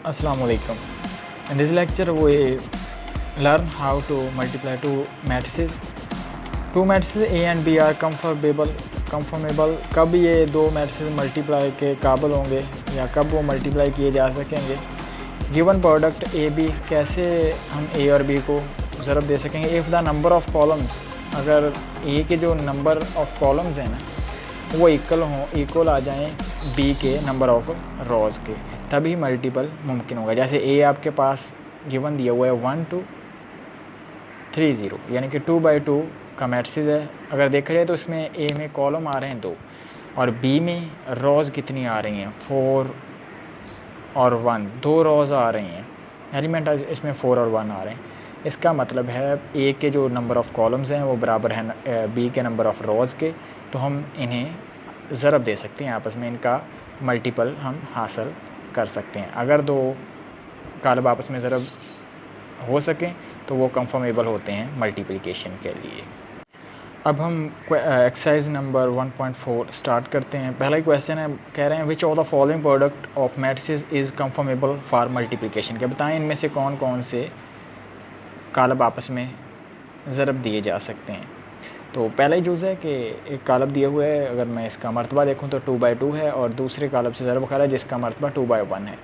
Assalamu alaikum. In this lecture, we learn how to multiply two matrices. Two matrices A and B are conformable. कब ये दो matrices multiply के काबिल होंगे या कब वो मल्टीप्लाई किए जा सकेंगे। गिवन प्रोडक्ट ए बी, कैसे हम ए और बी को ज़रब दे सकेंगे। If the number of columns, अगर ए के जो नंबर ऑफ़ कॉलम्स हैं ना वो इक्वल आ जाएं बी के नंबर ऑफ़ रोज़ के, तभी मल्टीपल मुमकिन होगा। जैसे ए आपके पास गिवन दिया हुआ है 1 2 3 0, यानी कि 2/2 का मैट्रिक्स है। अगर देखा जाए तो इसमें ए में कॉलम आ रहे हैं 2 और बी में रोज़ कितनी आ रही हैं 4 और 1, 2 रोज़ आ रही हैं, एलिमेंट इसमें 4 और 1 आ रहे हैं। इसका मतलब है ए के जो नंबर ऑफ़ कॉलम्स हैं वो बराबर है बी के नंबर ऑफ़ रोज़ के, तो हम इन्हें ज़रब दे सकते हैं आपस में, इनका मल्टीपल हम हासिल कर सकते हैं। अगर दो कालब आपस में ज़रब हो सकें तो वो कंफर्मेबल होते हैं मल्टीप्लिकेशन के लिए। अब हम एक्सरसाइज नंबर 1.4 स्टार्ट करते हैं। पहला ही क्वेश्चन है, कह रहे हैं which of the following product of matrices is confirmable for multiplication. के बताएं इनमें से कौन कौन से कालब आपस में ज़रब दिए जा सकते हैं। तो पहला ही जुज़ है कि एक कालब दिया हुआ है, अगर मैं इसका मरतबा देखूं तो 2/2 है और दूसरे कालब से ज़रब खा रहा है जिसका मरतबा 2/1 है।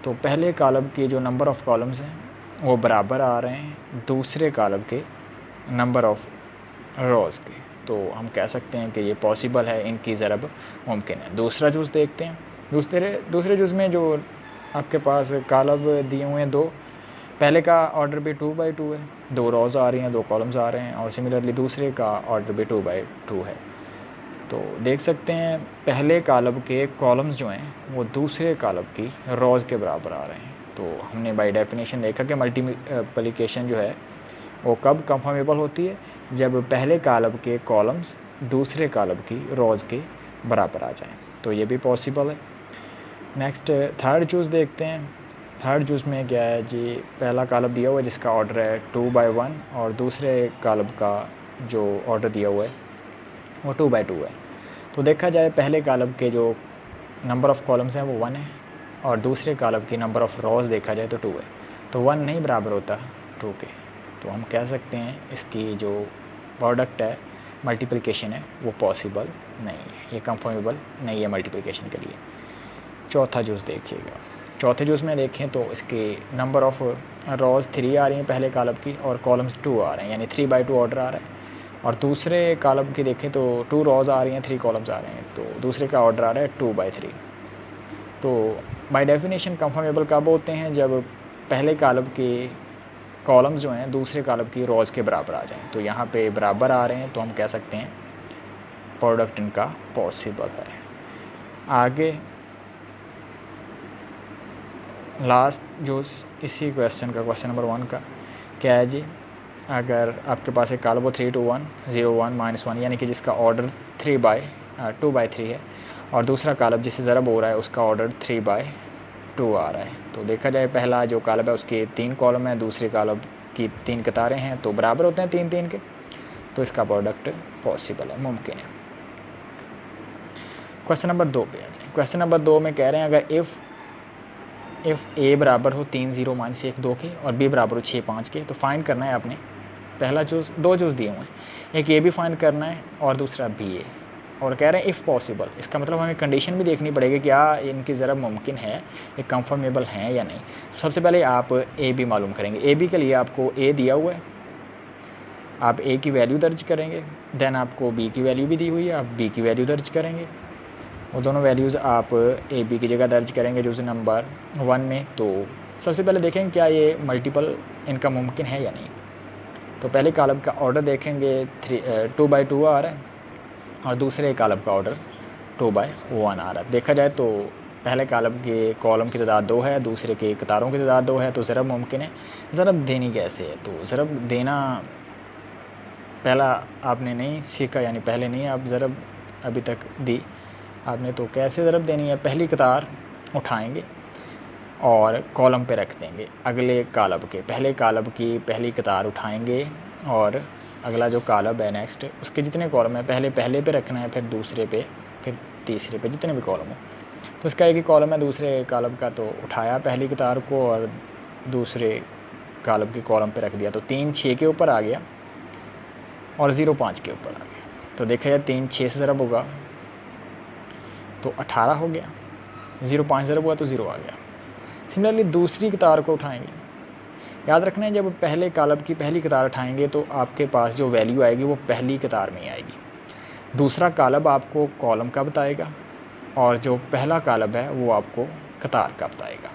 तो पहले कालब के जो नंबर ऑफ़ कॉलम्स हैं वो बराबर आ रहे हैं दूसरे कालब के नंबर ऑफ़ रोज़ के, तो हम कह सकते हैं कि ये पॉसिबल है, इनकी ज़रब मुमकिन है। दूसरा जुज़ देखते हैं। दूसरे जुज़ में जो आपके पास कालब दिए हुए हैं 2, पहले का ऑर्डर भी 2/2 है, 2 रोज़ आ रही हैं, 2 कॉलम्स आ रहे हैं, और सिमिलरली दूसरे का ऑर्डर भी 2/2 है। तो देख सकते हैं पहले कालब के कॉलम्स जो हैं वो दूसरे कालब की रोज़ के बराबर आ रहे हैं। तो हमने बाय डेफिनेशन देखा कि मल्टीप्लिकेशन जो है वो कब कंफर्मेबल होती है, जब पहले कालब के कॉलम्स दूसरे कालब की रोज़ के बराबर आ जाएं, तो ये भी पॉसिबल है। नेक्स्ट थर्ड चूज़ देखते हैं। थर्ड चूज़ में क्या है जी, पहला कालब दिया हुआ है जिसका ऑर्डर है 2/1 और दूसरे कालब का जो ऑर्डर दिया हुआ है वो 2/2 है। तो देखा जाए पहले कालब के जो नंबर ऑफ़ कॉलम्स हैं वो 1 है और दूसरे कालब की नंबर ऑफ़ रोज़ देखा जाए तो 2 है, तो 1 नहीं बराबर होता 2 के। तो हम कह सकते हैं इसकी जो प्रोडक्ट है मल्टीप्लिकेशन है वो पॉसिबल नहीं है, ये कंफर्मेबल नहीं है मल्टीप्लिकेशन के लिए। चौथा जूस देखिएगा। चौथे जूस में देखें तो इसके नंबर ऑफ़ रोज़ 3 आ रही हैं पहले कालब की और कॉलम्स 2 आ रहे हैं, यानी 3/2 ऑर्डर आ रहा है। और दूसरे कालब की देखें तो 2 रोज़ आ रही हैं, 3 कॉलम्स आ रहे हैं, तो दूसरे का ऑर्डर आ रहा है 2/3। तो बाय डेफिनेशन कंफर्मेबल कब होते हैं, जब पहले कालब के कॉलम्स जो हैं दूसरे कालब की रोज़ के बराबर आ जाएं। तो यहाँ पे बराबर आ रहे हैं तो हम कह सकते हैं प्रोडक्ट इनका पॉसिबल है। आगे लास्ट जो इसी क्वेश्चन का क्वेश्चन नंबर 1 का क्या है जी, अगर आपके पास एक कालब हो 3 2 1 0 1 -1, यानी कि जिसका ऑर्डर 2/3 है, और दूसरा कालब जिससे ज़रब हो रहा है उसका ऑर्डर 3/2 आ रहा है। तो देखा जाए पहला जो कालब है उसके 3 कॉलम हैं, दूसरे कालब की 3 कतारें हैं, तो बराबर होते हैं 3 के, तो इसका प्रोडक्ट पॉसिबल है, मुमकिन है। क्वेश्चन नंबर 2 पे आ जाए। क्वेश्चन नंबर 2 में कह रहे हैं अगर इफ़ ए बराबर हो 3 0 -1 2 के और बी बराबर हो 6 5 के, तो फाइंड करना है आपने। पहला चूज़ 2 चूज़ दिए हुए हैं, एक ए भी फाइंड करना है और दूसरा बी ए, और कह रहे हैं इफ़ पॉसिबल। इसका मतलब हमें कंडीशन भी देखनी पड़ेगी, क्या इनकी ज़रब मुमकिन है, ये कंफर्मेबल हैं या नहीं। तो सबसे पहले आप ए बी मालूम करेंगे। ए बी के लिए आपको ए दिया हुआ है, आप ए की वैल्यू दर्ज करेंगे, देन आपको बी की वैल्यू भी दी हुई है, आप बी की वैल्यू दर्ज करेंगे। वो दोनों वैल्यूज़ आप ए बी की जगह दर्ज करेंगे जूज़ नंबर 1 में। तो सबसे पहले देखेंगे क्या ये मल्टीपल इनका मुमकिन है या नहीं। तो पहले कालब का ऑर्डर देखेंगे 2/2 आ रहा है और दूसरे कालब का ऑर्डर 2/1 आ रहा है। देखा जाए तो पहले कालब के कॉलम की तादाद 2 है, दूसरे के कतारों की तादाद 2 है, तो ज़रब मुमकिन है। ज़रब देनी कैसे है, तो ज़रब देना पहला आपने नहीं सीखा, यानी पहले नहीं आप ज़रब अभी तक दी आपने, तो कैसे ज़रब देनी है। पहली कतार उठाएंगे और कॉलम पे रख देंगे अगले कालब के, पहले कालब की पहली कतार उठाएंगे और अगला जो कालब है नेक्स्ट उसके जितने कॉलम हैं पहले पे रखना है, फिर दूसरे पे, फिर तीसरे पे, जितने भी कॉलम हो। तो इसका एक ही कॉलम है दूसरे कॉलम का, तो उठाया पहली कतार को और दूसरे कॉलम के कॉलम पे रख दिया, तो 3 6 के ऊपर आ गया और 0 5 के ऊपर आ गया। तो देखा जाए 3 6 से ज़रब होगा तो 18 हो गया, 0 5 ज़रब हुआ तो 0 आ गया। सिमिलरली दूसरी कतार को उठाएंगे, याद रखना है जब पहले कॉलम की पहली कतार उठाएंगे तो आपके पास जो वैल्यू आएगी वो पहली कतार में ही आएगी। दूसरा कॉलम आपको कॉलम का बताएगा और जो पहला कॉलम है वो आपको कतार का बताएगा।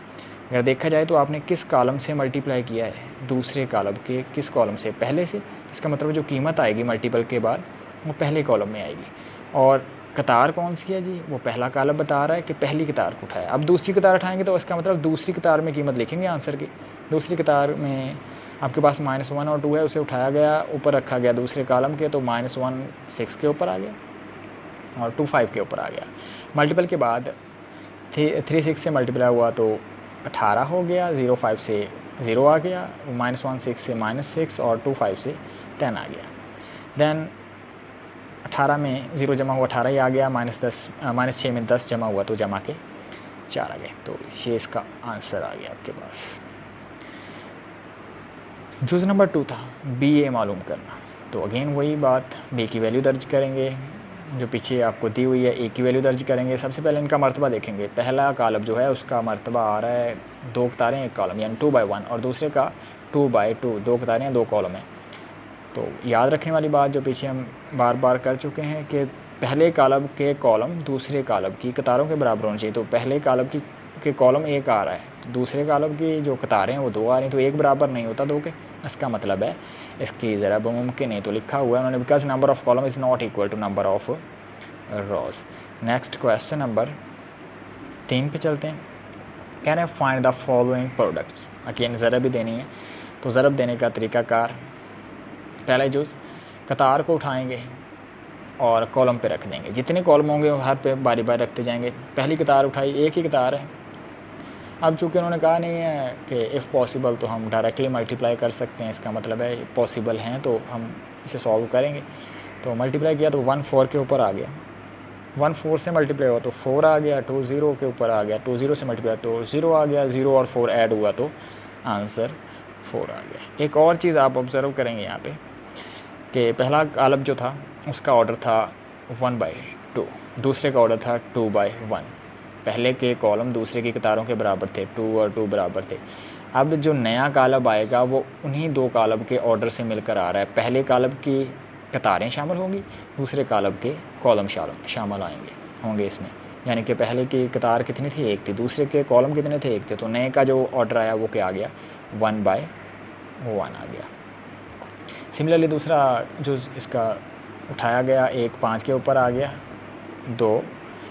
अगर देखा जाए तो आपने किस कॉलम से मल्टीप्लाई किया है, दूसरे कॉलम के किस कॉलम से, पहले से, इसका मतलब जो कीमत आएगी मल्टीपल के बाद वो पहले कॉलम में आएगी। और कतार कौन सी है जी, वो पहला कॉलम बता रहा है कि पहली कतार को उठाया। अब दूसरी कतार उठाएंगे तो इसका मतलब दूसरी कतार में कीमत लिखेंगे आंसर की। दूसरी कतार में आपके पास -1 और 2 है, उसे उठाया गया, ऊपर रखा गया दूसरे कॉलम के, तो -1 6 के ऊपर आ गया और 2 5 के ऊपर आ गया। मल्टीपल के बाद 3 6 से मल्टीप्लाई हुआ तो 18 हो गया, 0 5 से 0 आ गया, -1 6 से -6 और 2 5 से 10 आ गया। देन 18 में 0 जमा हुआ 18 ही आ गया, -6 में 10 जमा हुआ तो जमा के 4 आ गए। तो ये इसका आंसर आ गया आपके पास। जूज़ नंबर 2 था BA मालूम करना। तो अगेन वही बात, B की वैल्यू दर्ज करेंगे जो पीछे आपको दी हुई है, A की वैल्यू दर्ज करेंगे। सबसे पहले इनका मर्तबा देखेंगे। पहला कॉलम जो है उसका मर्तबा आ रहा है 2 कतारें 1 कॉलम, यानी 2/1, और दूसरे का 2/2, 2 कतारें 2 कॉलम है। तो याद रखने वाली बात जो पीछे हम बार बार कर चुके हैं कि पहले कॉलम के कॉलम दूसरे कॉलम की कतारों के बराबर होने चाहिए। तो पहले कॉलम के कॉलम 1 आ रहा है, तो दूसरे कॉलम की जो कतारें हैं वो 2 आ रही हैं, तो 1 बराबर नहीं होता 2 के। इसका मतलब है इसकी ज़रा मुमकिन है, तो लिखा हुआ है उन्होंने, because number of column is not equal to number of rows. Next question number 3 पे चलते हैं। कह रहे हैं find the following products. Again ज़रब भी देनी है, तो ज़रब देने का तरीक़ाकार, पहला जुज़ कतार को उठाएंगे और कॉलम पे रख देंगे। जितने कॉलम होंगे हर पे बारी बारी रखते जाएंगे। पहली कतार उठाई, एक ही कतार है। अब चूँकि उन्होंने कहा नहीं है कि इफ़ पॉसिबल तो हम डायरेक्टली मल्टीप्लाई कर सकते हैं, इसका मतलब है पॉसिबल हैं तो हम इसे सॉल्व करेंगे। तो मल्टीप्लाई किया तो 1 4 के ऊपर आ गया, 1 4 से मल्टीप्लाई हुआ तो 4 आ गया, 2 0 के ऊपर आ गया, 2 0 से मल्टीप्लाई तो 0 आ गया, 0 और 4 ऐड हुआ तो आंसर 4 आ गया। एक और चीज़ आप ऑब्ज़र्व करेंगे यहाँ पे कि पहला कॉलम जो था उसका ऑर्डर था 1/2, दूसरे का ऑर्डर था 2/1। पहले के कॉलम दूसरे की कतारों के बराबर थे, 2 और 2 बराबर थे। अब जो नया कॉलम आएगा वो उन्हीं 2 कॉलम के ऑर्डर से मिलकर आ रहा है। पहले कॉलम की कतारें शामिल होंगी, दूसरे कॉलम के कॉलम शामिल होंगे इसमें। यानी कि पहले की कतार कितनी थी, 1 थी, दूसरे के कॉलम कितने थे, 1 थे। तो नए का जो ऑर्डर आया वो क्या आ गया, 1/1 आ गया। सिमिलरली दूसरा जो इसका उठाया गया 1 5 के ऊपर आ गया,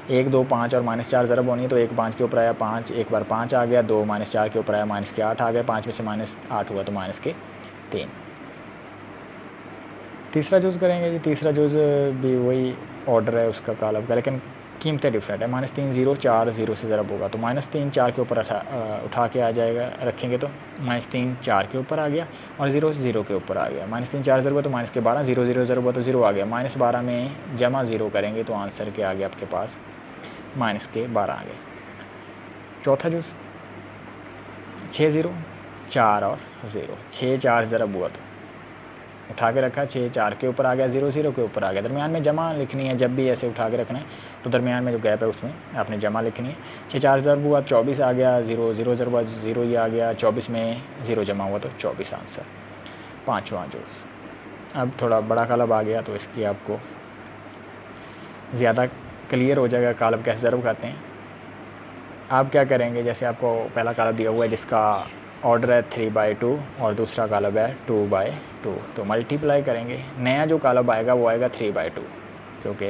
1 2 5 और -4 ज़रब होनी है, तो 1 5 के ऊपर आया 5, एक बार 5 आ गया, 2 -4 के ऊपर आया -8 आ गया, 5 में से -8 हुआ तो -3। तीसरा जूज़ करेंगे जी, तीसरा जूज़ भी वही ऑर्डर है उसका कॉलम का, लेकिन कीमतें डिफरेंट है। -3 0 4 0 से ज़रब होगा तो -3 4 के ऊपर उठा के आ जाएगा, रखेंगे तो -3 4 के ऊपर आ गया और 0 0 के ऊपर आ गया। -3 4 ज़रब हुआ तो -12, 0 0 ज़रब हुआ तो 0 आ गया। -12 में जमा 0 करेंगे तो आंसर क्या आ गया आपके पास, -12 आ गया। चौथा जूज़ 6 0 4 और 0, 6 4 ज़रब हुआ तो उठा के रखा, 6 4 के ऊपर आ गया, 0 0 के ऊपर आ गया। दरमियान में जमा लिखनी है, जब भी ऐसे उठा के रखना है तो दरमियान में जो गैप है उसमें आपने जमा लिखनी है। 6 4 ज़रब हुआ 24 आ गया, 0 0 ज़रब हुआ 0 ही आ गया, 24 में 0 जमा हुआ तो 24 आंसर। पाँचवा जूज़, अब थोड़ा बड़ा कॉलम आ गया तो इसकी आपको ज़्यादा क्लियर हो जाएगा कॉलम कैसे ज़रब खाते हैं। आप क्या करेंगे, जैसे आपको पहला कॉलम दिया हुआ है जिसका ऑर्डर है 3/2 और दूसरा कॉलम है 2/2, तो मल्टीप्लाई करेंगे। नया जो कॉलम आएगा वो आएगा 3/2, क्योंकि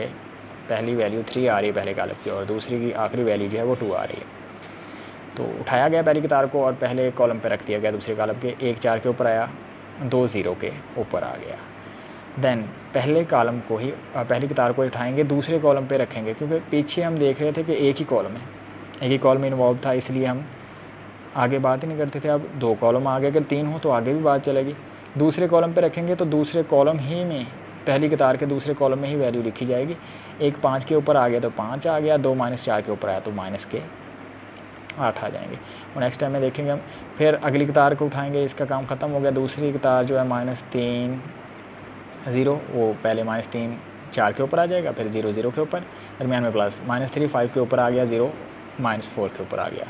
पहली वैल्यू 3 आ रही है पहले कॉलम की और दूसरी की आखिरी वैल्यू जो है वो 2 आ रही है। तो उठाया गया पहली कतार को और पहले कॉलम पे रख दिया गया दूसरे कॉलम के, 1 4 के ऊपर आया, 2 0 के ऊपर आ गया। देन पहले कॉलम को ही, पहली कतार को उठाएंगे, दूसरे कॉलम पे रखेंगे, क्योंकि पीछे हम देख रहे थे कि एक ही कॉलम है, एक ही कॉलम इन्वॉल्व था, इसलिए हम आगे बात ही नहीं करते थे। अब 2 कॉलम आगे अगर 3 हो तो आगे भी बात चलेगी। दूसरे कॉलम पे रखेंगे तो दूसरे कॉलम ही में पहली कतार के दूसरे कॉलम में ही वैल्यू लिखी जाएगी। एक 5 के ऊपर आ गया तो 5 आ गया, 2 - 4 के ऊपर आया तो -8 आ जाएंगे। और नेक्स्ट टाइम में देखेंगे हम। फिर अगली कतार को उठाएंगे, इसका काम ख़त्म हो गया। दूसरी कतार जो है -3 0, वो पहले -3 4 के ऊपर आ जाएगा, फिर 0 0 के ऊपर, दरमियान में प्लस, -3 5 के ऊपर आ गया, 0 -4 के ऊपर आ गया।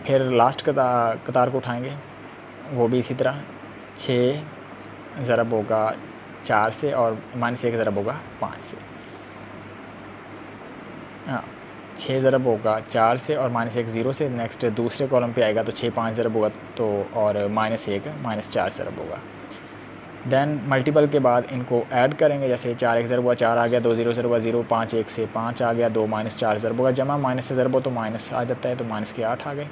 फिर लास्ट कतार को उठाएंगे, वो भी इसी तरह 6 ज़रब होगा 4 से और -1 ज़रब होगा 5 से। हाँ, 6 ज़रब होगा 4 से और -1 0 से। नेक्स्ट दूसरे कॉलम पे आएगा तो 6 5 ज़रब होगा तो, और -1 -4 ज़रब होगा। देन मल्टीपल के बाद इनको ऐड करेंगे, जैसे 4 1 ज़रब हुआ 4 आ गया, 2 0 ज़रब हुआ 0, 5 1 से 5 आ गया, 2 -4 ज़रब होगा, जमा माइनस से ज़रब हो तो माइनस आ जाता है, तो माइनस के 8 आ गए।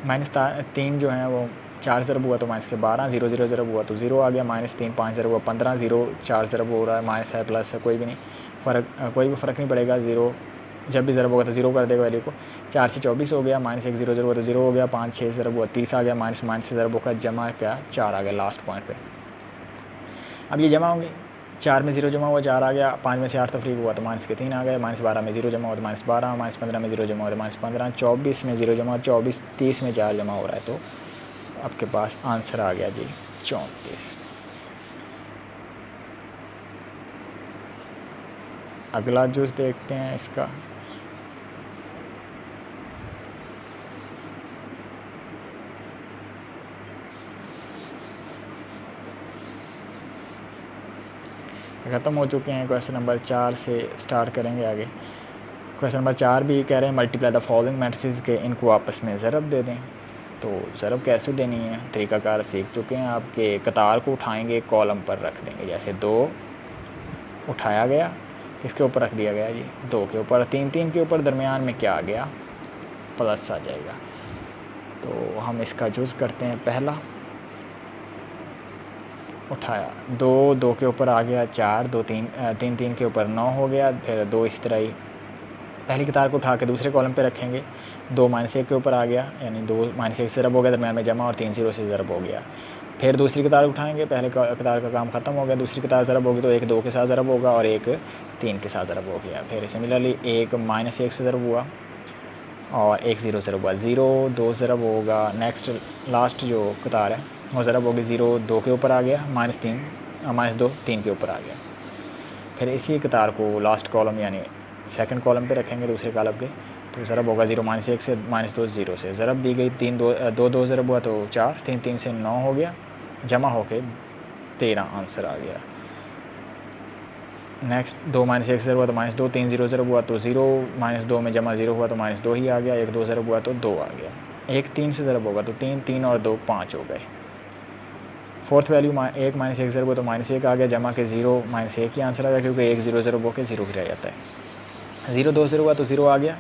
-3 जो है वो 4 ज़रब हुआ तो माइनस के 12, 0 0 ज़रब हुआ तो 0 आ गया, -3 5 ज़रब हुआ 15, 0 4 ज़रब हो रहा है, माइनस है प्लस है, कोई भी फ़र्क नहीं पड़ेगा। 0 जब भी ज़रब होगा तो 0 कर देगा वैल्यू को। 4 से 24 हो गया, -1 0 ज़रब हुआ तो 0 हो गया, 5 6 ज़रब हुआ 30 आ गया, माइनस से ज़रब होगा, जमा क्या 4 आ गया लास्ट पॉइंट पे। अब ये जमा होंगे, 4 में 0 जमा हुआ 4 आ गया, 5 में से 8 तफरीक हुआ तो -3 आ गया, -12 में 0 जमा हुआ तो -12, -15 में 0 जमा हुआ तो -15, 24 में 0 जमा हुआ 24, 30 में 4 जमा हो रहा है, तो आपके पास आंसर आ गया जी 34। अगला जूस देखते हैं इसका। ख़त्म हो चुके हैं। क्वेश्चन नंबर 4 से स्टार्ट करेंगे आगे। क्वेश्चन नंबर 4 भी कह रहे हैं मल्टीप्लाई द फॉलोइंग मैट्रिसेस के, इनको आपस में ज़रब दे दें। तो ज़रब कैसे देनी है, तरीक़ाकार सीख चुके हैं आपके। कतार को उठाएंगे, कॉलम पर रख देंगे, जैसे 2 उठाया गया, इसके ऊपर रख दिया गया जी 2 के ऊपर, 3 3 के ऊपर, दरमियान में क्या आ गया प्लस आ जाएगा। तो हम इसका जुज़ करते हैं। पहला उठाया 2 2 के ऊपर आ गया 4, 2 3 3 3 के ऊपर 9 हो गया, फिर 2 इस तरह ही पहली कतार को उठा के दूसरे कॉलम पे रखेंगे। 2 -1 के ऊपर आ गया, यानी 2 -1 से ज़रब हो गया, दरमियान में जमा, और 3 0 से ज़रब हो गया। फिर दूसरी कतार उठाएंगे, पहले कतार का काम ख़त्म हो गया, दूसरी कतार ज़रब होगी तो 1 2 के साथ ज़रब होगा और 1 3 के साथ ज़रब हो गया। फिर सिमिलरली 1 -1 से ज़रब हुआ और 1 0 ज़रब हुआ, 0 2 ज़रब होगा। नेक्स्ट लास्ट जो कतार है वो ज़रब होगी, 0 2 के ऊपर आ गया, -2 3 के ऊपर आ गया। फिर इसी कतार को लास्ट कॉलम यानी सेकंड कॉलम पे रखेंगे दूसरे कॉलम के, तो ज़रब होगा 0 -1 से, -2 0 से। ज़रब दी गई 3 2 2 ज़रब हुआ तो 4, 3 3 से 9 हो गया, जमा होके 13 आंसर आ गया। नेक्स्ट 2 -1 ज़रब हुआ तो -2, 3 0 ज़रब हुआ तो 0, -2 में जमा 0 हुआ तो -2 ही आ गया, 1 2 ज़रब हुआ तो 2 आ गया। 1 3 से ज़रब होगा तो 3 3 और 2 5 हो गए। फोर्थ वैल्यू 1 -1 ज़रब हुआ तो -1 आ गया, जमा के 0 -1 ही आंसर आ गया, क्योंकि 1 0 ज़रब होकर 0 ही रह जाता है। 0 2 ज़रब हुआ तो 0 आ गया,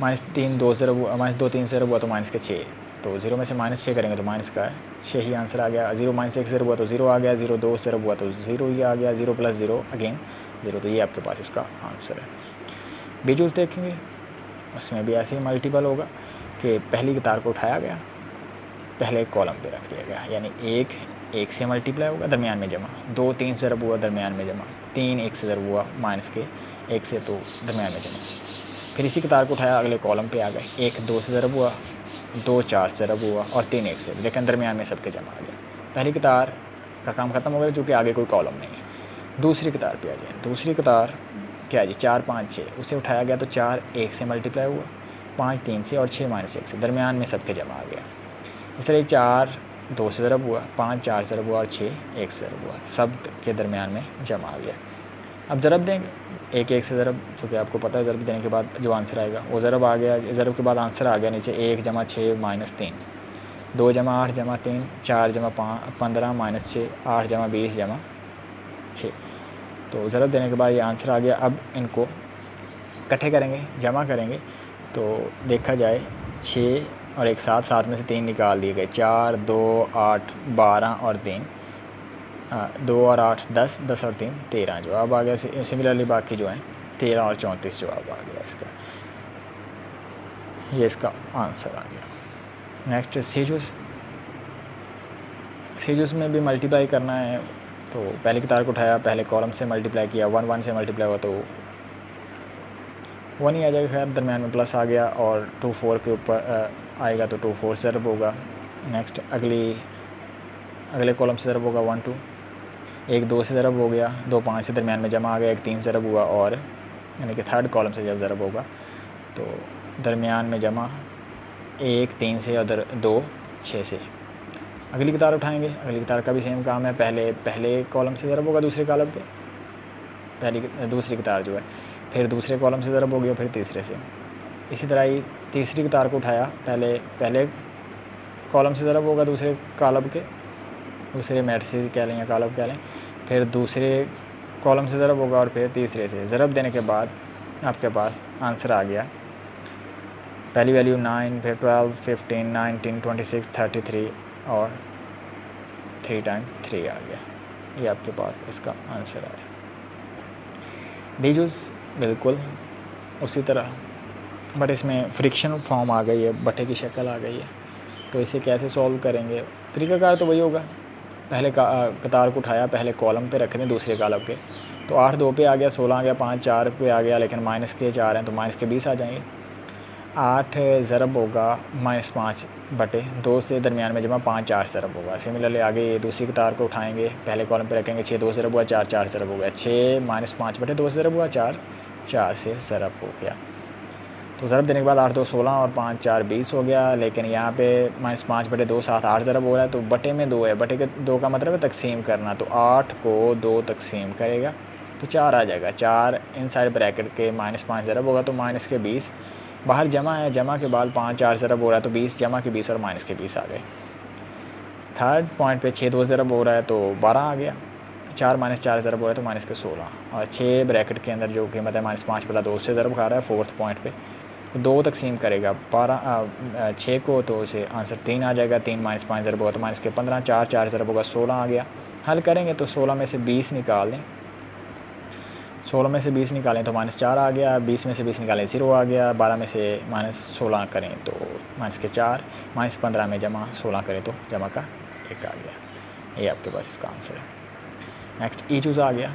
-3 2 ज़रब हुआ, -2 3 ज़रब हुआ तो -6, तो 0 में से -6 करेंगे तो माइनस का 6 ही आंसर आ गया। 0 -1 ज़रब हुआ तो 0 आ गया, 0 2 ज़रब हुआ तो 0 ही आ गया, 0 + 0 अगेन 0, तो ये आपके पास इसका आंसर है। बी जूस देखेंगे, उसमें भी ऐसे ही मल्टीपल होगा कि पहली कतार को उठाया गया, पहले कॉलम पे रख दिया गया, यानी 1 से मल्टीप्लाई होगा, दरमियान में जमा, 2 3 ज़रब हुआ, दरमियान में जमा, 3 1 से ज़रब हुआ, -1 से, तो दरमियान में जमा। फिर इसी कतार को उठाया, अगले कॉलम पे आ गए, 1 2 से ज़रब हुआ, 2 4 से ज़रब हुआ और 3 1 से, लेकिन दरमियान में सबके जमा आ गया। पहली कतार का काम ख़त्म हो गया क्योंकि आगे कोई कॉलम नहीं है। दूसरी कतार पे आ गया, दूसरी कतार क्या है जी, 4 5 6, उसे उठाया गया तो 4 1 से मल्टीप्लाई हुआ, 5 3 से और 6 -1 से, दरमियान में सबके जमा आ गया। इस तरह 4 2 से ज़रब हुआ, 5 4 ज़रब हुआ और 6 1 से ज़रब हुआ, सब के दरमियान में जमा आ गया। अब ज़रब देंगे, 1 1 से ज़रब, चूँकि आपको पता है ज़रब देने के बाद जो आंसर आएगा वो ज़रब आ गया। ज़रब के बाद आंसर आ गया नीचे, 1 जमा 6 -3, 2 जमा 8 जमा 3, 4 जमा 15 -6, 8 जमा 20 जमा 6, तो ज़रब देने के बाद ये आंसर आ गया। अब इनको इकट्ठे करेंगे, जमा करेंगे, तो देखा जाए 6 और 1 7, 7 में से 3 निकाल दिए गए, 4 2 8 12 और 3 2 और 8 10, 10 और 3 13 जवाब आ गया। सिमिलरली बाकी जो है 13 और 34 जवाब आ गया इसका, ये इसका आंसर आ गया। नेक्स्ट सीजूस, सीजूस में भी मल्टीप्लाई करना है, तो पहली कतार को उठाया, पहले कॉलम से मल्टीप्लाई किया, 1 1 से मल्टीप्लाई हुआ तो 1 ही आ जाएगा। खैर दरम्यान में प्लस आ गया और 2 4 के ऊपर आएगा तो 2 4 से ज़रब होगा। नेक्स्ट अगले कॉलम से ज़रब होगा 1 2, 1 2 से ज़रब हो गया, 2 5 से दरम्यान में जमा आ गया, 1 3 से ज़रब हुआ और यानी कि थर्ड कॉलम से जब ज़रब होगा तो दरमियान में जमा 1 3 से और 2 6 से। अगली कतार उठाएंगे, अगली कतार का भी सेम काम है, पहले कॉलम से ज़रब होगा दूसरे कॉलम के, दूसरी कतार जो है, फिर दूसरे कॉलम से ज़रब हो गया, फिर तीसरे से। इसी तरह ही तीसरी कतार को उठाया, पहले कॉलम से ज़रब होगा दूसरे कॉलम के, दूसरे मैट्रिसेस कह लें या कॉलम कह लें, फिर दूसरे कॉलम से ज़रब होगा और फिर तीसरे से। ज़रब देने के बाद आपके पास आंसर आ गया, पहली वैल्यू 9, फिर 12 15 19 26 33 और 3 टाइम 3 आ गया। ये आपके पास इसका आंसर आया। डी जूस बिल्कुल उसी तरह, बट इसमें फ्रिक्शन फॉर्म आ गई है, बट्टे की शक्ल आ गई है। तो इसे कैसे सॉल्व करेंगे? तरीक़ाकार तो वही होगा, पहले कतार को उठाया, पहले कॉलम पे रख दें दूसरे कॉलम के, तो 8 2 पे आ गया, 16 आ गया, 5 4 पे आ गया, लेकिन माइनस के 4 हैं तो माइनस के 20 आ जाएंगे। 8 ज़रब होगा -5 बटे 2 से दरमियान में जमा 5 4 ज़रब होगा। सिमिलरली आगे दूसरी कतार को उठाएंगे, पहले कॉलम पे रखेंगे, 6 2 ज़रब हुआ, 4 4 ज़रब हो गया, 6 -5 बटे 2 ज़रब हुआ, 4 4 से ज़रब हो गया। तो ज़रब देने के बाद 8 2 16 और 5 4 20 हो गया, लेकिन यहाँ पे -5 बटे 2 7 8 ज़रब हो रहा है, तो बटे में 2 है, बटे के 2 का मतलब है तकसीम करना, तो 8 को 2 तकसीम करेगा तो 4 आ जाएगा। 4 इनसाइड ब्रैकेट के -5 ज़रब होगा तो माइनस के 20, बाहर जमा है, जमा के बाद 5 4 ज़रब हो रहा है तो 20, जमा के 20 और माइनस के 20 आ गए। थर्ड पॉइंट पे 6 2 ज़रब हो रहा है तो 12 आ गया, 4 -4 ज़रब हो रहा है तो माइनस के 16, और 6 ब्रैकेट के अंदर जो कीमत है -5 बटा 2 से ज़रब खा रहा है। फोर्थ पॉइंट पे 2 तकसीम करेगा 6 को, तो उसे आंसर 3 आ जाएगा। 3 -5 ज़रब होगा तो माइनस के 15, 4 4 ज़रब होगा 16 आ गया। हल करेंगे तो 16 में से 20 निकाल दें, 16 में से 20 निकालें तो -4 आ गया, 20 में से 20 निकालें 0 आ गया, 12 में से -16 करें तो माइनस के 4, -15 में जमा 16 करें तो जमा का 1 आ गया। ये आपके पास इसका आंसर है। नेक्स्ट ई चूज़ आ गया,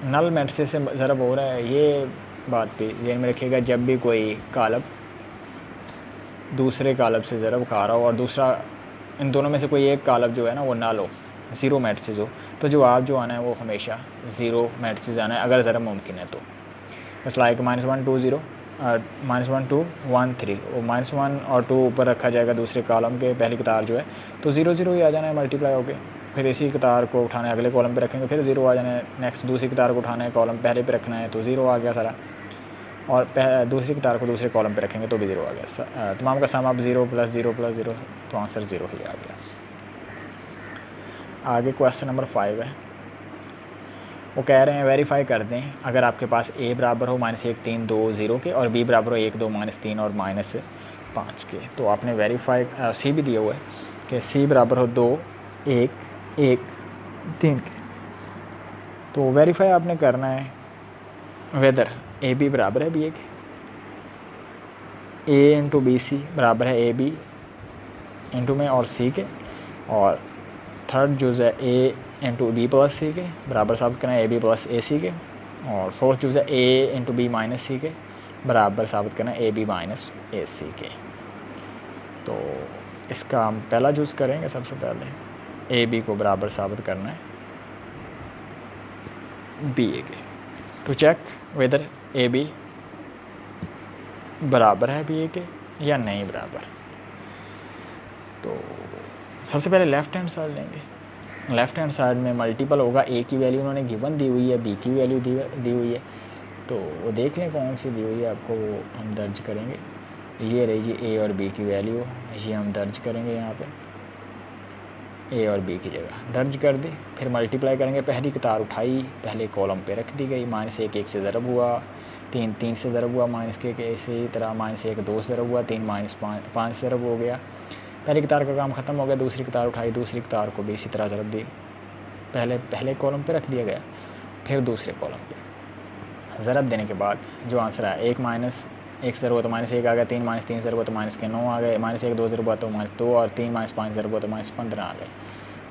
नल मैट्रिसेस से ज़रब हो रहा है, ये बात भी ध्यान में रखिएगा। जब भी कोई कॉलम दूसरे कॉलम से ज़रब खा रहा हो और दूसरा, इन दोनों में से कोई एक कॉलम जो है ना वो नल हो, 0 मैट्रिसेस हो, तो जवाब जो आना है वो हमेशा 0 मैट्रिसेस आना है, अगर ज़रब मुमकिन है तो। बस लाइक -1 2 0 -1 2 1 3, और -1 और 2 ऊपर रखा जाएगा दूसरे कॉलम के, पहली कतार जो है तो 0 0 ही आ जाना है मल्टीप्लाई होके। फिर इसी कतार को उठाना है, अगले कॉलम पे रखेंगे, फिर 0 आ जाना है। नेक्स्ट दूसरी कतार को उठाना है, कॉलम पहले पे रखना है तो 0 आ गया सारा, और दूसरी कतार को दूसरे कॉलम पे रखेंगे तो भी 0 आ गया। तमाम का सम अब 0 + 0 + 0, तो आंसर 0 ही आ गया। आगे क्वेश्चन नंबर 5 है, वो कह रहे हैं वेरीफाई कर दें अगर आपके पास a बराबर हो -1 3 2 0 के और b बराबर हो 1 2 -3 और -5 के। तो आपने वेरीफाई c भी दिया हुआ है कि c बराबर हो 2 1 1 3 के। तो वेरीफाई आपने करना है वेदर ए बी बराबर है बी के, ए इंटू बी सी बराबर है ए बी इंटू में और सी के, और थर्ड जुज़ है ए इंटू बी प्लस सी के बराबर साबित करना है ए बी प्लस ए सी के, और फोर्थ जुज़ है ए इंटू बी माइनस सी के बराबर साबित करना है ए बी माइनस ए सी के। तो इसका हम पहला जुज़ करेंगे। सबसे पहले ए बी को बराबर साबित करना है बी ए के, to check whether A B बराबर है बी ए के या नहीं बराबर। तो सबसे पहले लेफ़्ट हैंड साइड लेंगे, लेफ़्ट हैंड साइड में मल्टीपल होगा, ए की वैल्यू उन्होंने गिवन दी हुई है, बी की वैल्यू दी हुई है, तो वो देख लें कौन सी दी हुई है आपको, वो हम दर्ज करेंगे। ये रही जी ए और बी की वैल्यू, ये हम दर्ज करेंगे यहाँ पे, ए और बी की जगह दर्ज कर दी। फिर मल्टीप्लाई करेंगे, पहली कतार उठाई, पहले कॉलम पे रख दी गई, -1 1 से ज़रब हुआ, 3 3 से ज़रब हुआ, -1 इसी तरह -1 2 से ज़रब हुआ, 3 -5 से ज़रब हो गया। पहली कतार का काम ख़त्म हो गया, दूसरी कतार उठाई, दूसरी कतार को भी इसी तरह ज़रब दी, पहले कॉलम पे रख दिया गया, फिर दूसरे कॉलम पे ज़रब देने के बाद जो आंसर आया, 1 -1 ज़रब हुआ तो -1 आ गया, 3 -3 ज़रब हुआ तो -9 आ गए, -1 2 ज़रब हुआ तो -2, और 3 -5 ज़रब हुआ तो -15 आ गए।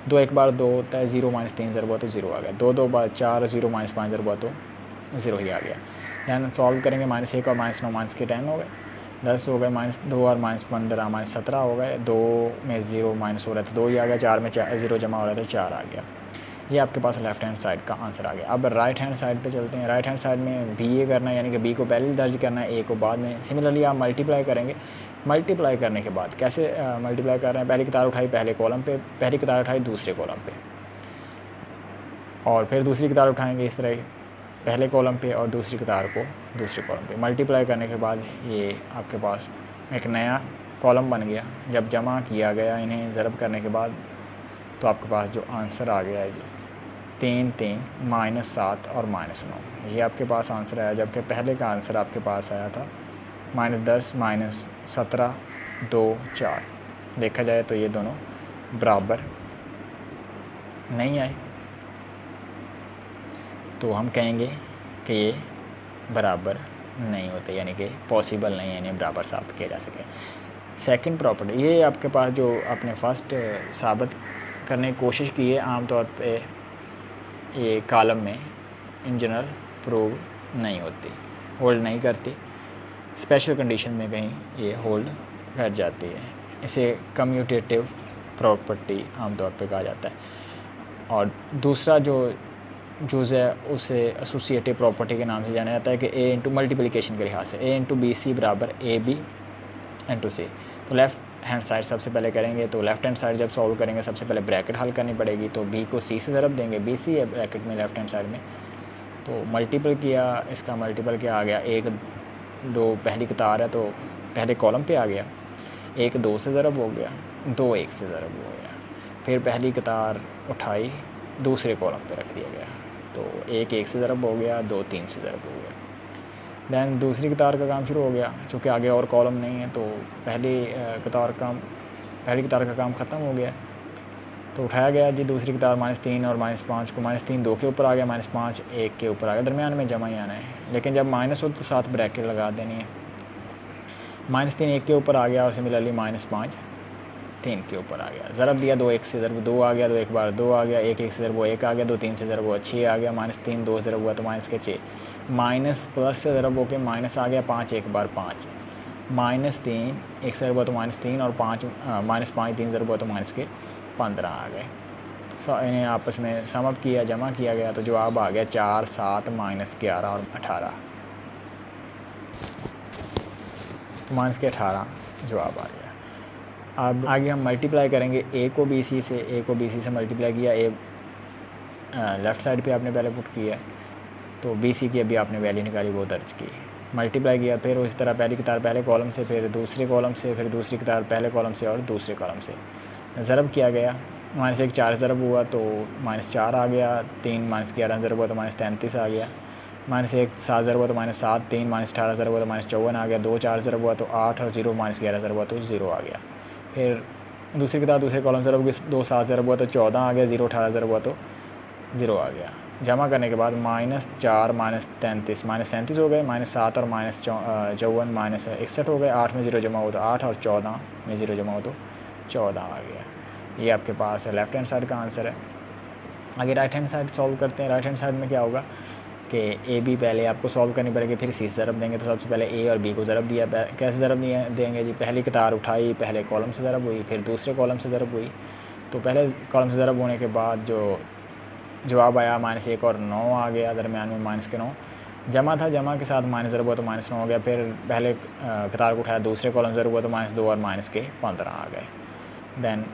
2 एक बार 2 होता है, 0 माइनस 3 ज़रूर हुआ तो 0 आ गया। 2 2 बार 4, 0 माइनस 5 ज़रूर हुआ तो 0 ही आ गया। दैन सॉल्व करेंगे, -1 और -9 माइनस के 10 हो गए, 10 हो गए, -2 और -15 -17 हो गए। 2 में 0 माइनस हो रहा है तो 2 ही आ गया। 4 में 0 जमा हो रहा था 4 आ गया। ये आपके पास लेफ्ट हैंड साइड का आंसर आ गया। अब राइट हैंड साइड पे चलते हैं। राइट हैंड साइड में बी ए करना है, यानी कि बी को पहले दर्ज करना है, ए को बाद में। सिमिलरली आप मल्टीप्लाई करेंगे। मल्टीप्लाई करने के बाद कैसे मल्टीप्लाई कर रहे हैं, पहली कतार उठाई पहले कॉलम पे, पहली कतार उठाई दूसरे कॉलम पे, और फिर दूसरी कतार उठाएंगे इस तरह पहले कॉलम पे और दूसरी कतार को दूसरे कॉलम पे। मल्टीप्लाई करने के बाद ये आपके पास एक नया कॉलम बन गया। जब जमा किया गया इन्हें ज़रब करने के बाद तो आपके पास जो आंसर आ गया है जी 3 3 -7 और -9, ये आपके पास आंसर आया। जबकि पहले का आंसर आपके पास आया था -10 -17 2 4। देखा जाए तो ये दोनों बराबर नहीं आए, तो हम कहेंगे कि ये बराबर नहीं होते, यानी कि पॉसिबल नहीं है इन्हें बराबर साबित किया जा सके। सेकंड प्रॉपर्टी, ये आपके पास जो आपने फर्स्ट साबित करने की कोशिश की है, आमतौर पे ये कॉलम में इन जनरल प्रूव नहीं होती, होल्ड नहीं करती। स्पेशल कंडीशन में कहीं ये होल्ड कर जाती है। इसे कम्यूटेटिव प्रॉपर्टी आमतौर पे कहा जाता है। और दूसरा जो जुज़ है उसे एसोसिएटिव प्रॉपर्टी के नाम से जाना जाता है कि ए इंटू मल्टीप्लिकेशन के लिहाज से ए इंटू बी सी बराबर ए बी इंटू सी। तो लेफ़्ट हैंड साइड सबसे पहले करेंगे, तो लेफ़्ट हैंड साइड जब सॉल्व करेंगे सबसे पहले ब्रैकेट हल करनी पड़ेगी। तो बी को सी से ज़रब देंगे, बी सी है ब्रैकेट में लेफ़्ट हैंड साइड में, तो मल्टीपल किया, इसका मल्टीपल क्या आ गया 1 2, पहली कतार है तो पहले कॉलम पे आ गया, 1 2 से ज़रब हो गया, 2 1 से ज़रब हो गया, फिर पहली कतार उठाई दूसरे कॉलम पे रख दिया गया, तो 1 1 से ज़रब हो गया, 2 3 से ज़रब हो गया। दैन दूसरी कतार का काम शुरू हो गया, चूँकि आगे और कॉलम नहीं है तो पहली कतार का काम ख़त्म हो गया, तो उठाया गया जी दूसरी कतार -3 और -5 को, -3 2 के ऊपर आ गया, -5 1 के ऊपर आ गया, दरमियान में जमा ही आना है। लेकिन जब माइनस हो तो साथ ब्रैकेट लगा देनी है। -3 1 के ऊपर आ गया और सिमिलरली -5 3 के ऊपर आ गया। ज़रब दिया 2 1 से ज़रब 2 आ गया, 2 एक बार 2 आ गया, 1 1 से ज़रब 1 आ गया, 2 3 से ज़रब हुआ 6 आ गया, -3 2 ज़रब हुआ तो माइनस के 6, माइनस प्लस से ज़रब होकर माइनस आ गया, 5 एक बार 5, -3 1 से ज़रब हुआ तो -3 और -5 3 ज़रब हुआ तो माइनस के 15 आ गए। इन्हें आपस में समअप किया, जमा किया गया तो जवाब आ गया 4 7 -11 और 18, तो माइनस के 18 जवाब आ गया। अब आगे हम मल्टीप्लाई करेंगे ए को बी सी से मल्टीप्लाई किया, ए लेफ़्ट साइड पे आपने पहले पुट किया है, तो बी सी की अभी आपने वैल्यू निकाली वो दर्ज की, मल्टीप्लाई किया, फिर उसी तरह पहली कतार पहले कॉलम से, फिर दूसरे कॉलम से, फिर दूसरी कतार पहले कॉलम से और दूसरे कॉलम से ज़रब किया गया। -1 4 ज़रब हुआ तो -4 आ गया, 3 -11 ज़रब हुआ तो -33 आ गया, -1 7 ज़रब हुआ तो -7, 3 -18 ज़रब हुआ तो -54 आ गया, 2 4 ज़रब हुआ तो 8 और 0 -11 ज़रब हुआ तो 0 आ गया। फिर दूसरी कतार दूसरे कॉलम ज़रब की 2 7 ज़रब हुआ तो 14 आ गया, 0 18 ज़रब हुआ तो 0 आ गया। जमा करने के बाद -4 -33 -37 हो गए, -7 और -54 -61 हो गए, 8 में 0 जमा हो तो 8 और 14 में 0 जमा हो तो 14 आ गया। ये आपके पास लेफ़्ट हैंड साइड का आंसर है। आगे राइट हैंड साइड सॉल्व करते हैं। राइट हैंड साइड में क्या होगा कि ए बी पहले आपको सॉल्व करनी पड़ेगी, फिर सी ज़रब देंगे, तो सबसे पहले ए और बी को ज़रब दिया। कैसे ज़रब देंगे जी, पहली कतार उठाई, पहले कॉलम से ज़रब हुई, फिर दूसरे कॉलम से ज़रब हुई, तो पहले कॉलम से ज़रब होने के बाद जो जवाब आया -1 और 9 आ गया, दरमियान में -9 जमा था, जमा के साथ माइनस ज़रब हुआ तो -9 हो गया। फिर पहले कतार को उठाया, दूसरे कॉलम ज़रब हुआ तो -2 और -15 आ गए। दैन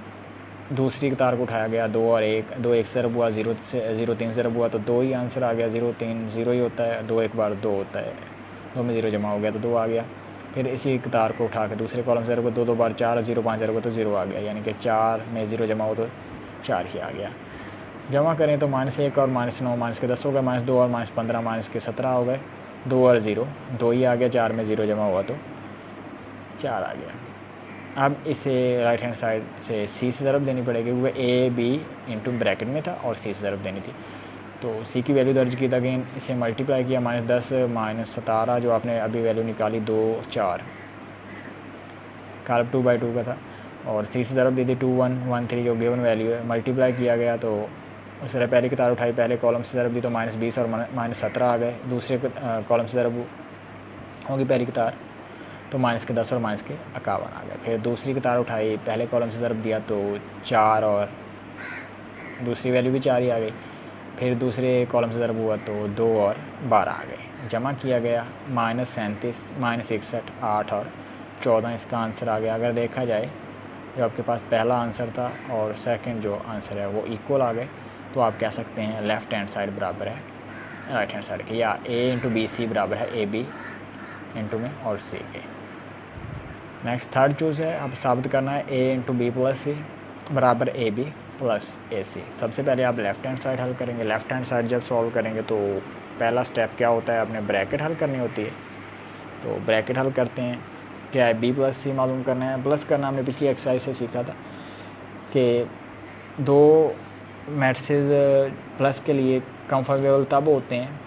दूसरी कतार को उठाया गया, 2 और 1, 2 1 ज़रब हुआ, 0 3 ज़रब हुआ तो 2 ही आंसर आ गया, 0 3 0 ही होता है, 2 एक बार 2 होता है, 2 में 0 जमा हो गया तो 2 आ गया। फिर इसी कतार को उठा के दूसरे कॉलम ज़रब हुआ, 2 2 बार 4 और 0 5 ज़रब हुआ तो 0 आ गया, यानी कि 4 में 0 जमा हो तो 4 ही आ गया। जमा करें तो -1 और -9 -10 हो गए, -2 और -15 -17 हो गए, 2 और 0 2 ही आ गया, 4 में 0 जमा हुआ तो 4 आ गया। अब इसे राइट हैंड साइड से सी से ज़रब देनी पड़ेगी, क्योंकि ए बी इंटू ब्रैकेट में था और सी से ज़रब देनी थी, तो सी की वैल्यू दर्ज की था। अगेन इसे मल्टीप्लाई किया, -10 -17 जो आपने अभी वैल्यू निकाली 2 4 कारब 2/2 का था, और सी से ज़रब दी थी 2113 जो गिवन वैल्यू है, मल्टीप्लाई किया गया तो उस तरह पहली कतार उठाई, पहले कॉलम से ज़रब दी तो -20 और -17 आ गए। दूसरे कॉलम से ज़रब होगी पहली कतार तो -10 और -51 आ गए। फिर दूसरी कतार उठाई, पहले कॉलम से ज़रब दिया तो 4 और दूसरी वैल्यू भी 4 ही आ गई। फिर दूसरे कॉलम से ज़रब हुआ तो 2 और 12 आ गए। जमा किया गया -37 -61 8 और 14 इसका आंसर आ गया। अगर देखा जाए जो आपके पास पहला आंसर था और सेकंड जो आंसर है वो इक्वल आ गए, तो आप कह सकते हैं लेफ़्ट हैंड साइड बराबर है राइट हैंड साइड के, या A इंटू बी सी बराबर है AB इंटू में और C के। नेक्स्ट थर्ड चूज़ है, अब साबित करना है A इंटू बी प्लस सी बराबर AB प्लस AC। सबसे पहले आप लेफ़्ट हैंड साइड हल करेंगे। लेफ़्ट हैंड साइड जब सॉल्व करेंगे तो पहला स्टेप क्या होता है, आपने ब्रैकेट हल करनी होती है। तो ब्रैकेट हल करते हैं, क्या है B प्लस सी मालूम करना है। प्लस करना हमने पिछली एक्सरसाइज से सीखा था कि दो मैट्रिसेस प्लस के लिए कंफर्मेबल तब होते हैं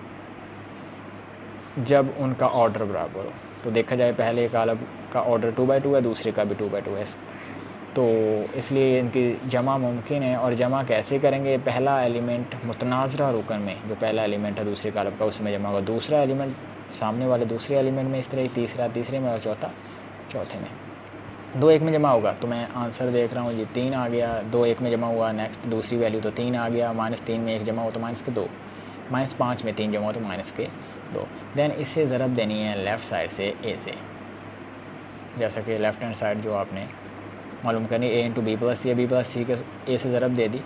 जब उनका ऑर्डर बराबर हो। तो देखा जाए पहले कॉलम का ऑर्डर 2/2 है, दूसरे का भी 2/2 है, तो इसलिए इनकी जमा मुमकिन है। और जमा कैसे करेंगे, पहला एलिमेंट मुतनाज़रा रुकन में जो पहला एलिमेंट है दूसरे कॉलम का उसमें जमा होगा, दूसरा एलिमेंट सामने वाले दूसरे एलिमेंट में इस तरह, तीसरा तीसरे में और चौथा चौथे में। 2-1 में जमा होगा तो मैं आंसर देख रहा हूँ जी 3 आ गया। 2-1 में जमा हुआ, नेक्स्ट दूसरी वैल्यू तो 3 आ गया। -3 में 1 जमा हो तो -2, -5 में 3 जमा हो तो -2। देन इससे ज़रब देनी है लेफ़्ट साइड से A से, जैसा कि लेफ़्ट हैंड साइड जो आपने मालूम करनी A into B plus C, B plus C के A से ज़रब दे दी।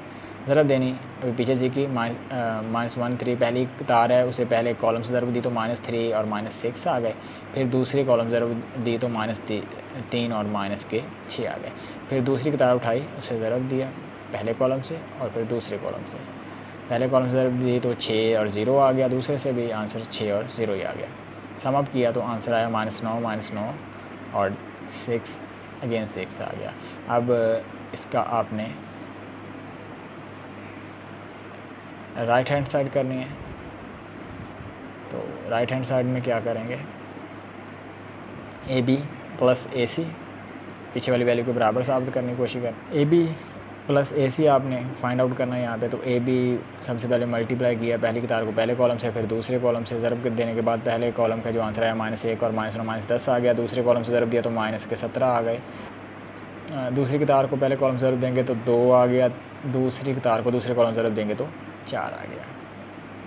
ज़रब देनी अभी पीछे सी की -1 3 पहली कतार है, उसे पहले कॉलम से ज़रब दी तो -3 और -6 आ गए। फिर दूसरी कॉलम ज़रब दी तो -3 और -6 आ गए। फिर दूसरी कतार उठाई, उसे ज़रब दिया पहले कॉलम से और फिर दूसरे कॉलम से। पहले कॉलम से ज़रब दी तो 6 और 0 आ गया, दूसरे से भी आंसर 6 और 0 ही आ गया। सम अप किया तो आंसर आया -9 और 6 अगेन 6 आ गया। अब इसका आपने राइट हैंड साइड करनी है, तो राइट हैंड साइड में क्या करेंगे, AB प्लस AC पीछे वाली वैल्यू के बराबर साबित करने की कोशिश करें। AB प्लस AC आपने फाइंड आउट करना है यहाँ पे। तो AB सबसे पहले मल्टीप्लाई किया पहली कतार को पहले कॉलम से, फिर दूसरे कॉलम से ज़रब देने के बाद पहले कॉलम का जो आंसर आया -1 और -9 -10 आ गया। दूसरे कॉलम से ज़रब दिया तो -17 आ गए। दूसरी कतार को पहले कॉलम से ज़रब देंगे तो 2 आ गया, दूसरी कतार को दूसरे कॉलम से ज़रब देंगे तो 4 आ गया।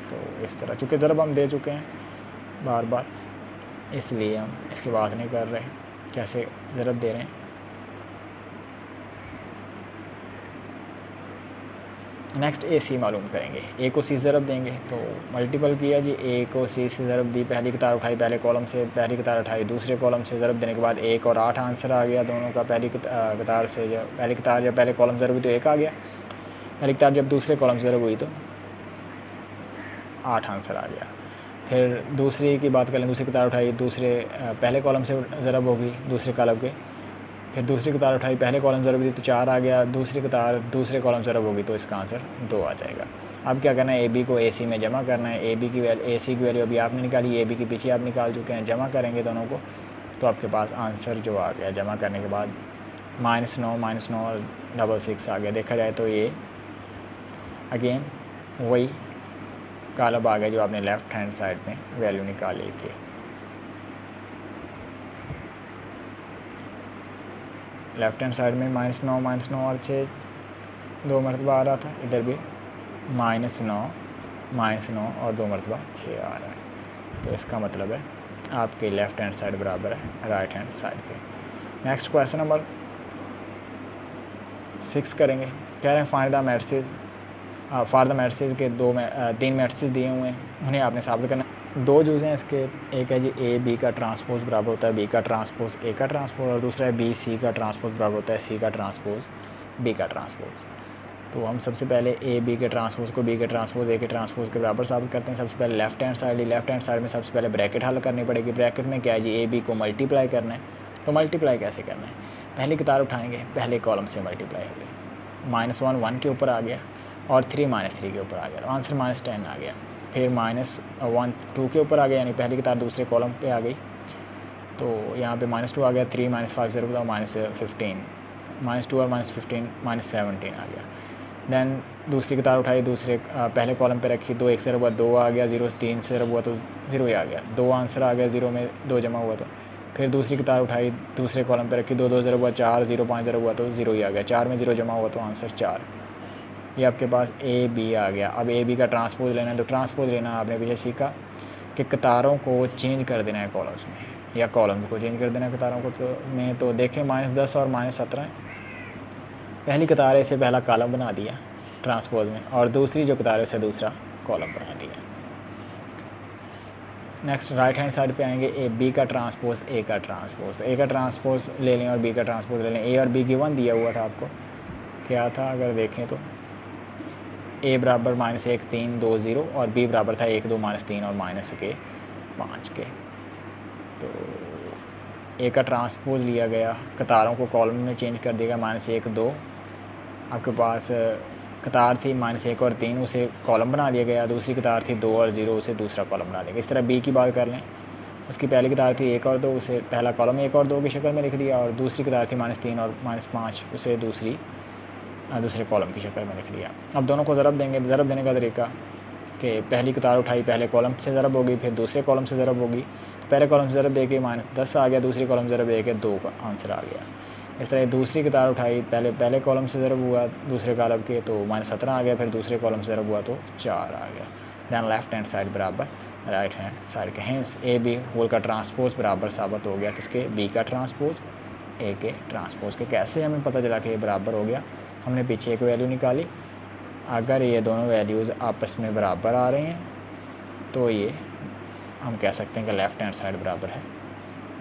तो इस तरह चूँकि ज़रब हम दे चुके हैं बार बार, इसलिए हम इसकी बात नहीं कर रहे कैसे ज़रब दे रहे हैं। नेक्स्ट AC मालूम करेंगे। A को C ज़रब देंगे तो मल्टीपल किया जी, A को C से ज़रब दी, पहली कतार उठाई पहले कॉलम से, पहली कतार उठाई दूसरे कॉलम से, ज़रब देने के बाद 1 और 8 आंसर आ गया दोनों का। पहली कतार से जब पहली कतार जब पहले कॉलम ज़रब हुई तो 1 आ गया, पहली कतार जब दूसरे कॉलम से ज़रब हुई तो 8 आंसर आ गया। फिर दूसरी की बात करें, दूसरी कतार उठाई दूसरे पहले कॉलम से ज़रब होगी दूसरे कॉलम के, फिर दूसरी कतार उठाई पहले कॉलम ज़रब दी तो 4 आ गया, दूसरी कतार दूसरे कॉलम ज़रब होगी तो इसका आंसर 2 आ जाएगा। अब क्या करना है, AB को AC में जमा करना है। AB की वैल्यू AC की वैल्यू अभी आपने निकाली, AB की पीछे आप निकाल चुके हैं। जमा करेंगे दोनों को तो आपके पास आंसर जो आ गया जमा करने के बाद -9 और 6 आ गया। देखा जाए तो ये अगेन वही कॉलम आ गया जो आपने लेफ़्ट हैंड साइड में वैल्यू निकाली थी। लेफ़्ट हैंड साइड में -9 और 6 2 मरतबा आ रहा था, इधर भी -9 और 2 मरतबा 6 आ रहा है। तो इसका मतलब है आपके लेफ़्ट हैंड साइड बराबर है राइट हैंड साइड के। नेक्स्ट क्वेश्चन नंबर 6 करेंगे। कह रहे हैं find the matrices for the matrices के 3 मैट्रिसेस दिए हुए हैं, उन्हें आपने साबित करना। 2 जूज़ हैं इसके, एक है जी A B का ट्रांसपोज बराबर होता है B का ट्रांसपोज A का ट्रांसपोज, और दूसरा है B C का ट्रांसपोज बराबर होता है C का ट्रांसपोज B का ट्रांसपोज। तो हम सबसे पहले A B के ट्रांसपोज को B के ट्रांसपोज A के ट्रांसपोज के बराबर साबित करते हैं। सबसे पहले लेफ़्ट हैंड साइड में सबसे पहले ब्रैकेट हल करनी पड़ेगी। ब्रैकेट में क्या है जी, A B को मल्टीप्लाई करना है। तो मल्टीप्लाई कैसे करना है, पहली कतार उठाएँगे पहले कॉलम से मल्टीप्लाई हो गई, -1 1 के ऊपर आ गया और 3 -3 के ऊपर आ गया, तो आंसर -10 आ गया। फिर -1 2 के ऊपर आ गया, यानी पहली कतार दूसरे कॉलम पे आ गई, तो यहाँ पे -2 आ गया। 3 -5 0 -15 -2 और -15 -17 आ गया। दैन दूसरी कतार उठाई, दूसरे पहले कॉलम पे रखी, 2 1 से ज़रब हुआ 2 आ गया, 0 3 से ज़रब हुआ तो 0 ही आ गया, 2 आंसर आ गया, 0 में 2 जमा हुआ तो। फिर दूसरी कतार उठाई, दूसरे कॉलम पे रखी, 2 2 ज़रब हुआ 4, 0 5 ज़रब हुआ तो 0 ही आ गया, 4 में 0 जमा हुआ तो आंसर 4। ये आपके पास ए बी आ गया। अब ए बी का ट्रांसपोज लेना है, तो ट्रांसपोज लेना आपने पीछे सीखा कि कतारों को चेंज कर देना है कॉलम्स में, या कॉलम्स को चेंज कर देना है कतारों को में। तो देखें -10 और -17 पहली कतार से पहला कॉलम बना दिया ट्रांसपोज में, और दूसरी जो कतार है उसे दूसरा कॉलम बना दिया। नेक्स्ट राइट हैंड साइड पे आएंगे, ए बी का ट्रांसपोज ए का ट्रांसपोज। तो ए का ट्रांसपोज ले लें और बी का ट्रांसपोज ले लें। ए और बी गिवन दिया हुआ था आपको, क्या था अगर देखें तो ए बराबर -1 3 2 0 और बी बराबर था 1 2 -3 और -5 के। तो ए का ट्रांसपोज लिया गया, कतारों को कॉलम में चेंज कर दिया, -1 2 आपके पास कतार थी -1 और 3, उसे कॉलम बना दिया गया। दूसरी कतार थी 2 और 0, उसे दूसरा कॉलम बना दिया गया। इस तरह बी की बात कर लें, उसकी पहली कतार थी 1 और 2, उसे पहला कॉलम 1 और 2 की शक्ल में लिख दिया, और दूसरी कतार थी -3 और -5, उसे दूसरे कॉलम की शक्ल में लिख लिया। अब दोनों को ज़रब देंगे। ज़रब देने का तरीका कि पहली कतार उठाई, पहले कॉलम से ज़रब होगी, फिर दूसरे कॉलम से ज़रब होगी। तो पहले कॉलम से ज़रब दे के -10 आ गया, दूसरी कॉलम से ज़रब दे के 2 का आंसर आ गया। इस तरह दूसरी कतार उठाई, पहले कॉलम से ज़रब हुआ दूसरे कॉलम के तो -17 आ गया, फिर दूसरे कॉलम से ज़रब हुआ तो 4 आ गया। दैन लेफ्ट हैंड साइड बराबर राइट हैंड साइड के। हेंस ए बी होल का ट्रांसपोज बराबर साबित हो गया किसके, बी का ट्रांसपोज ए के ट्रांसपोज के। कैसे हमें पता चला कि ये बराबर हो गया, हमने पीछे एक वैल्यू निकाली, अगर ये दोनों वैल्यूज़ आपस में बराबर आ रही हैं तो ये हम कह सकते हैं कि लेफ़्ट हैंड साइड बराबर है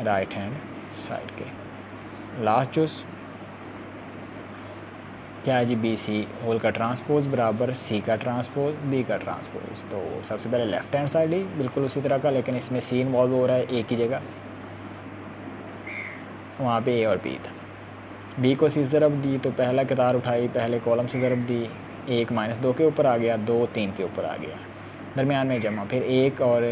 राइट हैंड साइड के। लास्ट चूज क्या है जी, बी सी होल का ट्रांसपोज बराबर सी का ट्रांसपोज बी का ट्रांसपोज। तो सबसे पहले लेफ़्ट हैंड साइड ही बिल्कुल उसी तरह का, लेकिन इसमें सी इन्वॉल्व हो रहा है ए की जगह, वहाँ पे ए और बी था। बी को सी ज़रब दी तो पहला कतार उठाई, पहले कॉलम से ज़रब दी, 1 -2 के ऊपर आ गया, 2 3 के ऊपर आ गया, दरमियान में जमा। फिर 1 और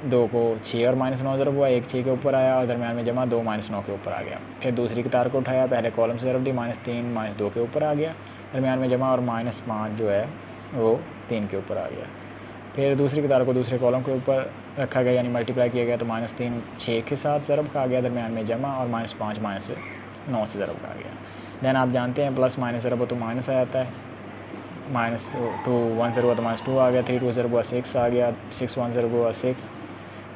2 को 6 और -9 ज़रब हुआ, 1 6 के ऊपर आया और दरमियान में जमा 2 -9 के ऊपर आ गया। फिर दूसरी कतार को उठाया, पहले कॉलम से ज़रब दी, -3 -2 के ऊपर आ गया, दरमियान में जमा और -5 जो है वो 3 के ऊपर आ गया। फिर दूसरी कतार को दूसरे कॉलम के ऊपर रखा गया, यानी मल्टीप्लाई किया गया, तो -3 6 के साथ ज़रब का आ गया, दरमियान में जमा और -5 -9 से ज़रब का आ गया। दैन आप जानते हैं प्लस माइनस ज़रब हो तो माइनस आ जाता है, -2 1 ज़रब हुआ तो -2 आ गया, 3 2 ज़रब हुआ 6 आ गया, 6 1 ज़रब हुआ 6,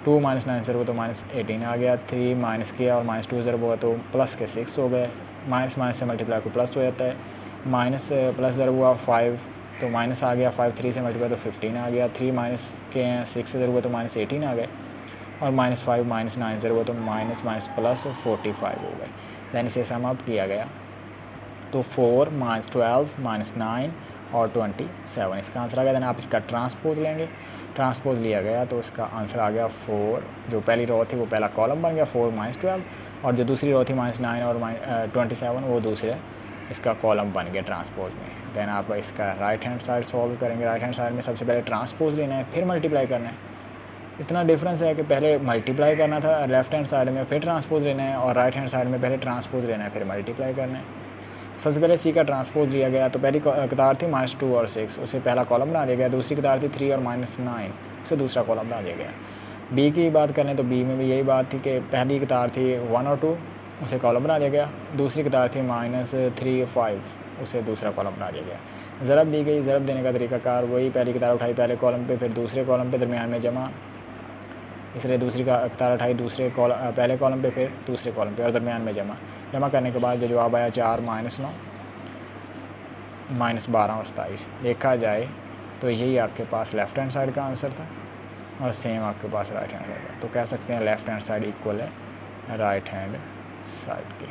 2 -9 ज़रब हुआ तो -18 आ गया, 3 माइनस किया और -2 ज़रब हुआ तो प्लस के 6 हो गए, माइनस से मल्टीप्लाई को प्लस हो जाता है, माइनस प्लस ज़रब हुआ 5 तो माइनस आ गया, 5 3 से मल्टीप्लाई तो 15 आ गया, 3 माइनस के 6 से ज़रब हुआ तो -18 आ गए, और -5 -9 ज़रब हुआ तो माइनस प्लस 45 हो गए। दैन इसे सम अप किया गया तो 4 -12 -9 और 27 इसका आंसर आ गया। दैन आप इसका ट्रांसपोज लेंगे, ट्रांसपोज लिया गया तो इसका आंसर आ गया 4, जो पहली रो थी वो पहला कॉलम बन गया 4 -12, और जो दूसरी रो थी -9 और 27 वो दूसरे इसका कॉलम बन गया ट्रांसपोज में। दैन आप इसका राइट हैंड साइड सॉल्व करेंगे। राइट हैंड साइड में सबसे पहले ट्रांसपोज लेना है, फिर मल्टीप्लाई करना है। इतना डिफरेंस है कि पहले मल्टीप्लाई करना था लेफ्ट हैंड साइड में, फिर ट्रांसपोज लेना है, और राइट हैंड साइड में पहले ट्रांसपोज लेना है फिर मल्टीप्लाई करना है। सबसे पहले सी का ट्रांसपोज लिया गया तो पहली कतार थी -2 और 6, उसे पहला कॉलम बना दिया गया। दूसरी कतार थी 3 और -9, उसे दूसरा कॉलम बना दिया गया। बी की बात करें तो बी में भी यही बात थी कि पहली कतार थी 1 और 2, उसे कॉलम बना दिया गया। दूसरी कतार थी -3 5, उसे दूसरा कॉलम बना दिया गया। ज़रब दी गई, ज़रब देने का तरीकाकार वही, पहली कतार उठाई पहले कॉलम पे, फिर दूसरे कॉलम पे, दरमियान में जमा। इसलिए दूसरी का कतार उठाई पहले कॉलम पे, फिर दूसरे कॉलम पे और दरमियान में जमा करने के बाद जो जवाब आया 4 -9 -12 और 27। देखा जाए तो यही आपके पास लेफ़्ट हैंड साइड का आंसर था, और सेम आपके पास राइट हैंड साइड का। तो कह सकते हैं लेफ़्ट हैंड साइड इक्वल है राइट हैंड साइड के।